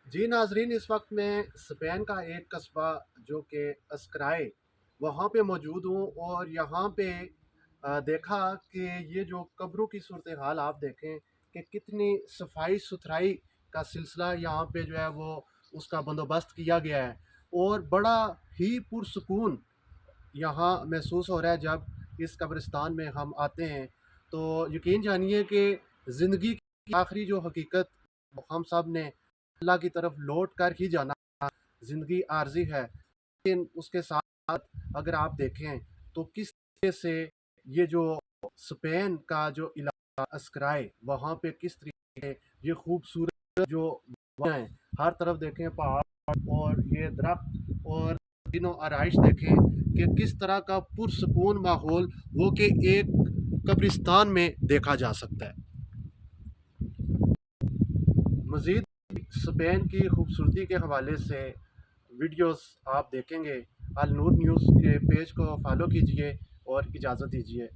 जी नाजरीन, इस वक्त मैं स्पेन का एक कस्बा जो कि अस्क्राए वहाँ पे मौजूद हूँ। और यहाँ पे देखा कि ये जो कब्रों की सूरत हाल आप देखें कि कितनी सफाई सुथराई का सिलसिला यहाँ पे जो है वो उसका बंदोबस्त किया गया है। और बड़ा ही पुरसकून यहाँ महसूस हो रहा है जब इस कब्रिस्तान में हम आते हैं। तो यकीन जानिए कि ज़िंदगी की आखिरी जो हकीकत हम सब ने अल्लाह की तरफ लौट कर ही जाना। ज़िंदगी आर्जी है, लेकिन उसके साथ अगर आप देखें तो किस तरीके से ये जो स्पेन का जो इलाका अस्क्राए वहाँ पे किस तरीके से ये खूबसूरत जो वादियाँ हैं, हर तरफ देखें पहाड़ और ये दरख्त और तीनों आराइश देखें कि किस तरह का पुरसकून माहौल वो कि एक कब्रिस्तान में देखा जा सकता है। मज़ीद स्पेन की खूबसूरती के हवाले से वीडियोस आप देखेंगे, अल नूर न्यूज़ के पेज को फॉलो कीजिए और इजाज़त दीजिए।